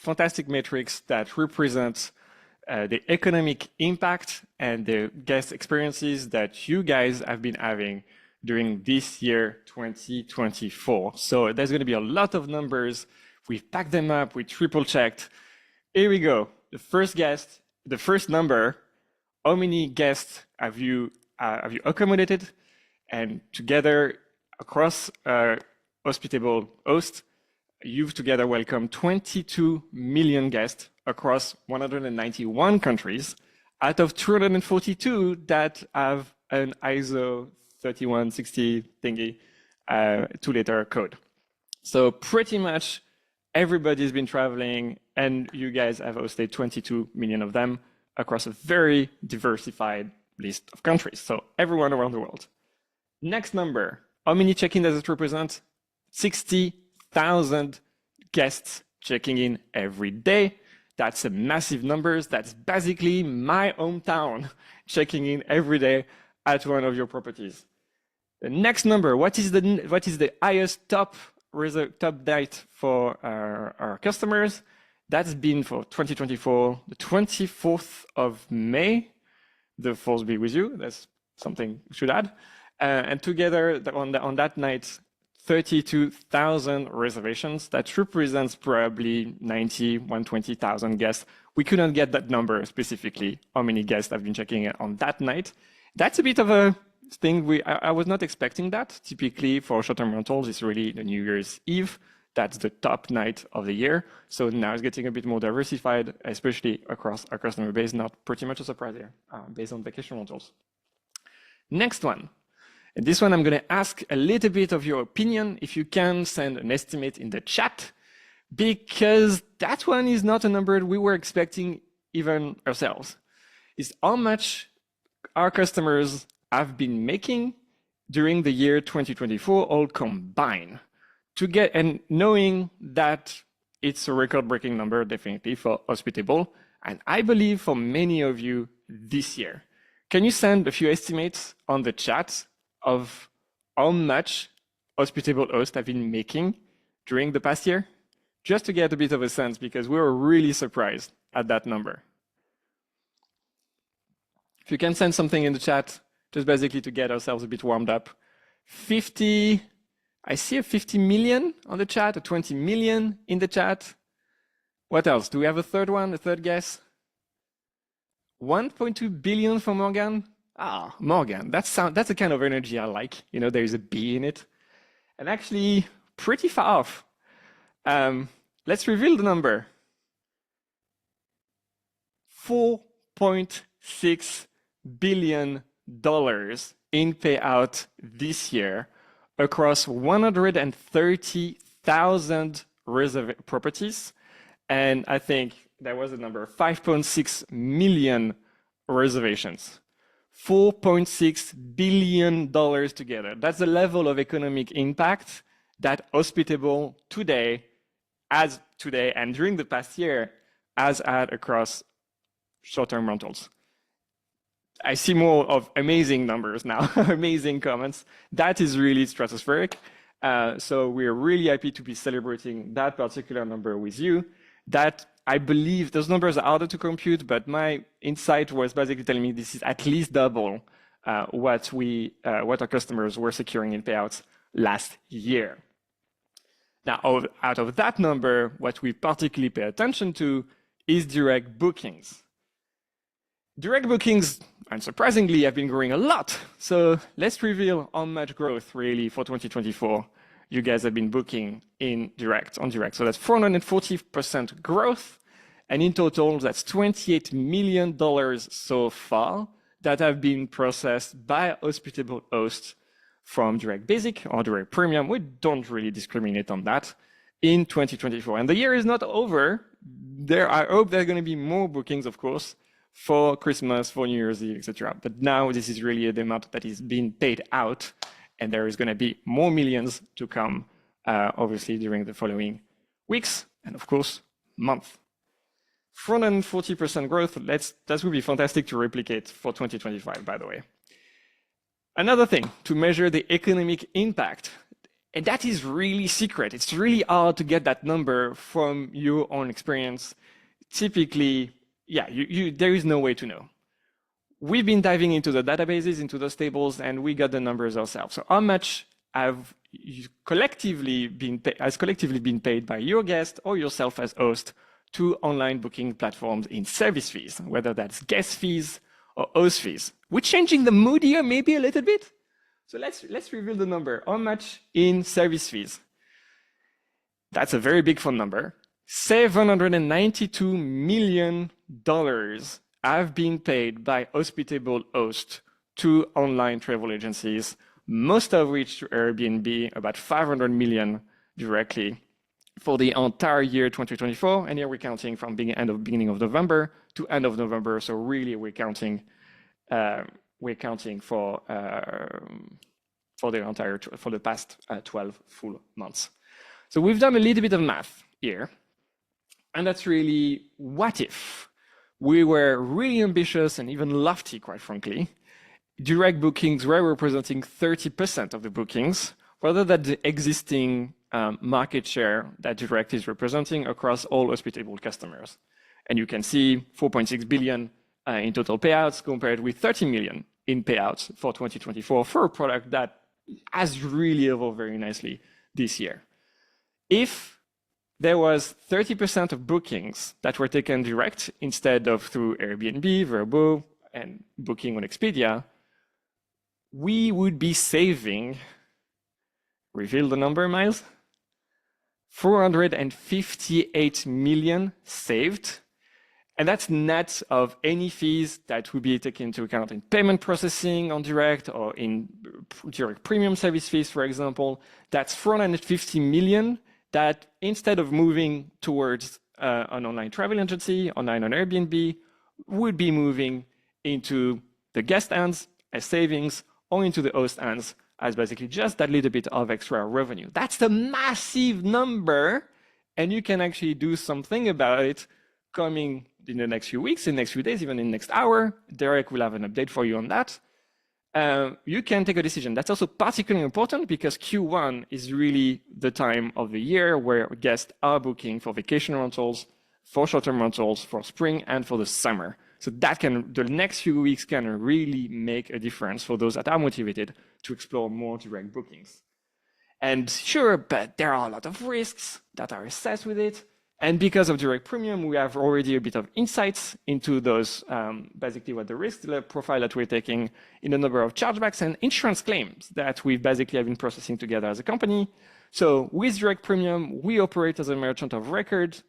fantastic metrics that represent the economic impact and the guest experiences that you guys have been having during this year 2024. So there's going to be a lot of numbers. We've packed them up, we triple checked. Here we go. The first number, how many guests have you accommodated? And together across Hospitable Host, you've together welcomed 22 million guests across 191 countries out of 242 that have an ISO 3160 thingy, 2-letter code. So pretty much everybody's been traveling, and you guys have hosted 22 million of them across a very diversified list of countries. So everyone around the world. Next number, how many check-in does it represent? 60,000 guests checking in every day. That's a massive numbers. That's basically my hometown checking in every day at one of your properties. The next number, what is the highest top date for our customers? That's been for 2024, the 24th of May. The force be with you. That's something we should add. And together on that night, 32,000 reservations. That represents probably 120,000 guests. We couldn't get that number specifically, how many guests have been checking in on that night. That's a bit of a thing I was not expecting that. Typically for short-term rentals, it's really the New Year's Eve. That's the top night of the year. So now it's getting a bit more diversified, especially across our customer base. Not pretty much a surprise here, based on vacation rentals. Next one. And this one, I'm going to ask a little bit of your opinion. If you can send an estimate in the chat, because that one is not a number we were expecting even ourselves. Is how much our customers have been making during the year 2024, all combined. And knowing that it's a record-breaking number, definitely for Hospitable, and I believe for many of you this year. Can you send a few estimates on the chat of how much Hospitable Host have been making during the past year? Just to get a bit of a sense, because we were really surprised at that number. If you can send something in the chat, just basically to get ourselves a bit warmed up. 50, I see a 50 million on the chat, a 20 million in the chat. What else? Do we have a third one, a third guess? 1.2 billion for Morgan. Ah, Morgan, that's the kind of energy I like. You know, there's a B in it. And actually, pretty far off. Let's reveal the number. $4.6 billion in payout this year across 130,000 properties. And I think that was the number, 5.6 million reservations. $4.6 billion together. That's the level of economic impact that Hospitable today and during the past year has had across short-term rentals. I see more of amazing numbers now, amazing comments. That is really stratospheric. So we're really happy to be celebrating that particular number with you. That I believe those numbers are harder to compute, but my insight was basically telling me this is at least double what our customers were securing in payouts last year. Now, out of that number, what we particularly pay attention to is direct bookings. Direct bookings, unsurprisingly, have been growing a lot. So let's reveal how much growth really for 2024 you guys have been booking on direct. So that's 440% growth. And in total, that's $28 million so far that have been processed by Hospitable Host from Direct Basic or Direct Premium. We don't really discriminate on that in 2024. And the year is not over. I hope there are going to be more bookings, of course, for Christmas, for New Year's Eve, etc. But now this is really the amount that is being paid out, and there is going to be more millions to come, obviously, during the following weeks and, of course, month. 440% growth, that would be fantastic to replicate for 2025, by the way. Another thing, to measure the economic impact. And that is really secret. It's really hard to get that number from your own experience. Typically, yeah, there is no way to know. We've been diving into the databases, into those tables, and we got the numbers ourselves. So how much has collectively been paid by your guest or yourself as host to online booking platforms in service fees, whether that's guest fees or host fees? We're changing the mood here maybe a little bit. So let's reveal the number. How much in service fees? That's a very big fun number. $792 million have been paid by Hospitable hosts to online travel agencies, most of which to Airbnb, about 500 million directly for the entire year 2024. And here we're counting from beginning of November to end of November. So really we're counting for the past 12 full months. So we've done a little bit of math here, and that's really what if we were really ambitious and even lofty, quite frankly. Direct bookings were representing 30% of the bookings, rather than the existing market share that Direct is representing across all Hospitable customers. And you can see 4.6 billion in total payouts compared with 30 million in payouts for 2024 for a product that has really evolved very nicely this year. If there was 30% of bookings that were taken direct instead of through Airbnb, Vrbo, and booking on Expedia, we would be saving, reveal the number, Miles? 458 million saved. And that's net of any fees that would be taken into account in payment processing on Direct or in Direct premium service fees, for example. That's 450 million that instead of moving towards an online travel agency, online on Airbnb, would be moving into the guest hands as savings or into the host hands as basically just that little bit of extra revenue. That's the massive number, and you can actually do something about it coming in the next few weeks, in the next few days, even in the next hour. Derek will have an update for you on that. You can take a decision. That's also particularly important because Q1 is really the time of the year where guests are booking for vacation rentals, for short-term rentals, for spring and for the summer. So the next few weeks can really make a difference for those that are motivated to explore more direct bookings. And sure, but there are a lot of risks that are assessed with it. And because of Direct Premium, we have already a bit of insights into those, basically what the risk profile that we're taking in a number of chargebacks and insurance claims that we basically have been processing together as a company. So with Direct Premium, we operate as a merchant of record.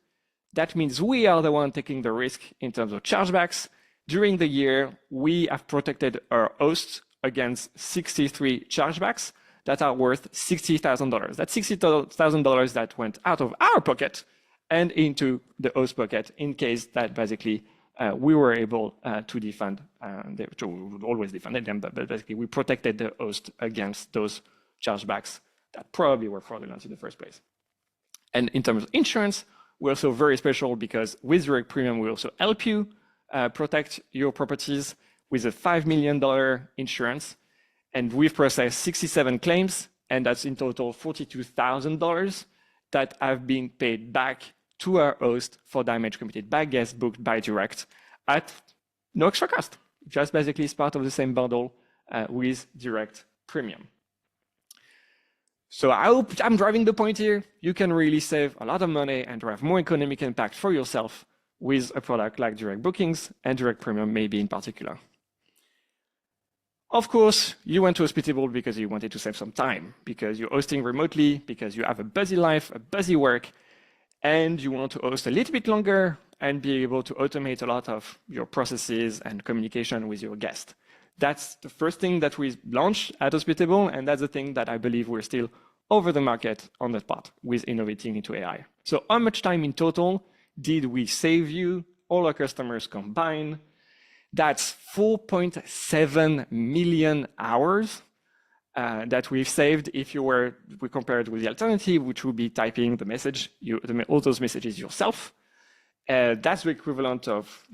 That means we are the one taking the risk in terms of chargebacks. During the year, we have protected our hosts against 63 chargebacks that are worth $60,000. That's $60,000 that went out of our pocket and into the host pocket in case that basically we were able to defend, we would always defend them, but basically we protected the host against those chargebacks that probably were fraudulent in the first place. And in terms of insurance, we're also very special because with Direct Premium, we also help you protect your properties with a $5 million insurance. And we've processed 67 claims, and that's in total $42,000 that have been paid back to our host for damage committed by guests booked by Direct at no extra cost, just basically as part of the same bundle with Direct Premium. So I hope I'm driving the point here. You can really save a lot of money and drive more economic impact for yourself with a product like Direct Bookings and Direct Premium maybe in particular. Of course, you went to Hospitable because you wanted to save some time, because you're hosting remotely, because you have a busy life, a busy work, and you want to host a little bit longer and be able to automate a lot of your processes and communication with your guest. That's the first thing that we launched at Hospitable, and that's the thing that I believe we're still over the market on that part with innovating into AI. So how much time in total did we save you, all our customers combined? That's 4.7 million hours that we've saved if we compare it with the alternative, which would be typing the message, all those messages yourself. That's the equivalent of,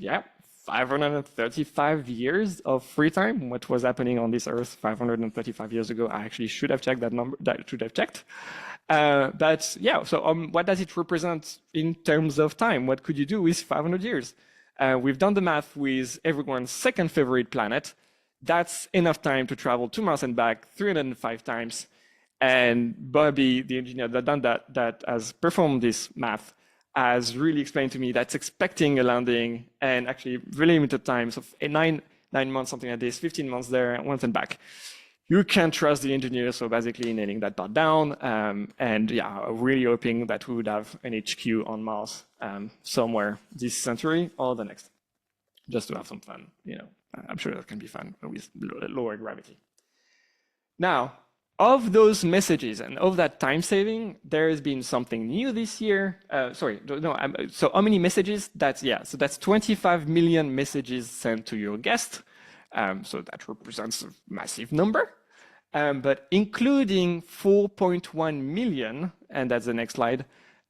535 years of free time. What was happening on this earth 535 years ago? I actually should have checked that number. That should have checked. But yeah, so what does it represent in terms of time? What could you do with 500 years? We've done the math with everyone's second favorite planet. That's enough time to travel 2 miles and back 305 times. And Bobby, the engineer that has performed this math, has really explained to me that's expecting a landing and actually really limited times of 9 months, something like this, 15 months there, once and back. You can trust the engineer, so basically nailing that part down. And yeah, really hoping that we would have an HQ on Mars somewhere this century or the next, just to have some fun. You know, I'm sure that can be fun with lower gravity. Now, of those messages and of that time saving, there has been something new this year. So how many messages? So that's 25 million messages sent to your guest. So that represents a massive number. But including 4.1 million, and that's the next slide,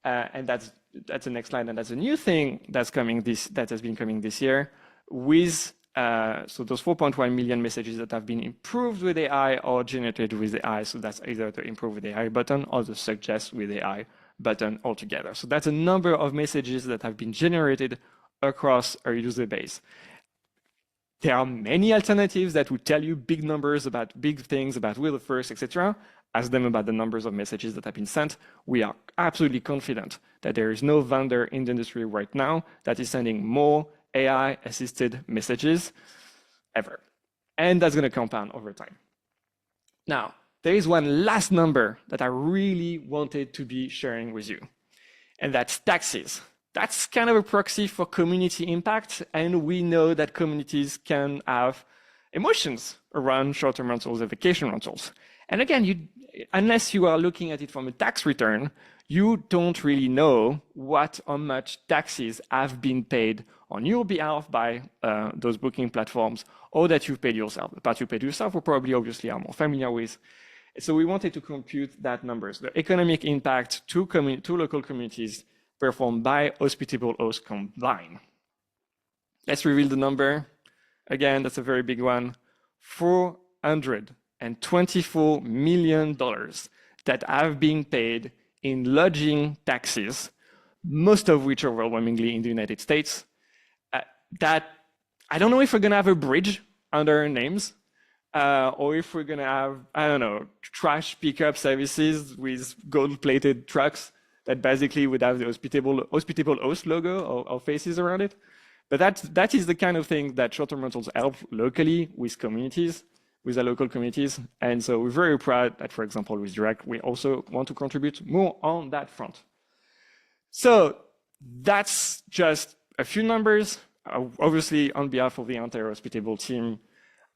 and that's the next slide, and that's a new thing that has been coming this year with so those 4.1 million messages that have been improved with AI or generated with AI. So that's either the improve with AI button or the suggest with AI button altogether. So that's a number of messages that have been generated across our user base. There are many alternatives that would tell you big numbers about big things about Will the First, etc. Ask them about the numbers of messages that have been sent. We are absolutely confident that there is no vendor in the industry right now that is sending more AI-assisted messages ever. And that's going to compound over time. Now, there is one last number that I really wanted to be sharing with you, and that's taxes. That's kind of a proxy for community impact, and we know that communities can have emotions around short-term rentals and vacation rentals. And again, unless you are looking at it from a tax return, you don't really know how much taxes have been paid on your behalf by those booking platforms, or that you've paid yourself. The part you paid yourself, we probably obviously are more familiar with. So we wanted to compute that numbers, the economic impact to local communities performed by hospitable hosts combined. Let's reveal the number. Again, that's a very big one. $424 million that have been paid in lodging taxes, most of which are overwhelmingly in the United States. That I don't know if we're going to have a bridge under our names, or if we're going to have, I don't know, trash pickup services with gold-plated trucks that basically would have the hospitable host logo or faces around it. But that is the kind of thing that short-term rentals help locally with communities, with the local communities. And so we're very proud that, for example, with Direct, we also want to contribute more on that front. So that's just a few numbers. Obviously, on behalf of the entire Hospitable team,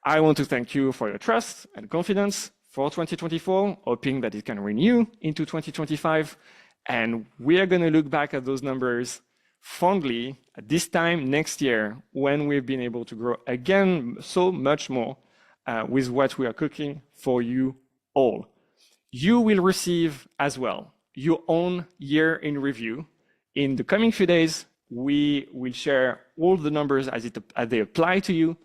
I want to thank you for your trust and confidence for 2024, hoping that it can renew into 2025. And we are going to look back at those numbers fondly at this time next year, when we've been able to grow again so much more with what we are cooking for you all. You will receive as well your own year in review. In the coming few days, we will share all the numbers as they apply to you.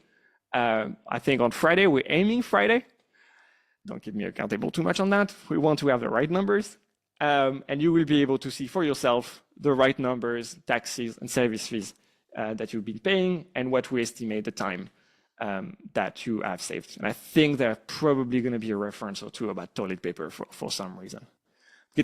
I think on Friday, we're aiming Friday. Don't keep me accountable too much on that. We want to have the right numbers. And you will be able to see for yourself the right numbers, taxes, and service fees that you've been paying, and what we estimate the time that you have saved. And I think there's probably going to be a reference or two about toilet paper for some reason.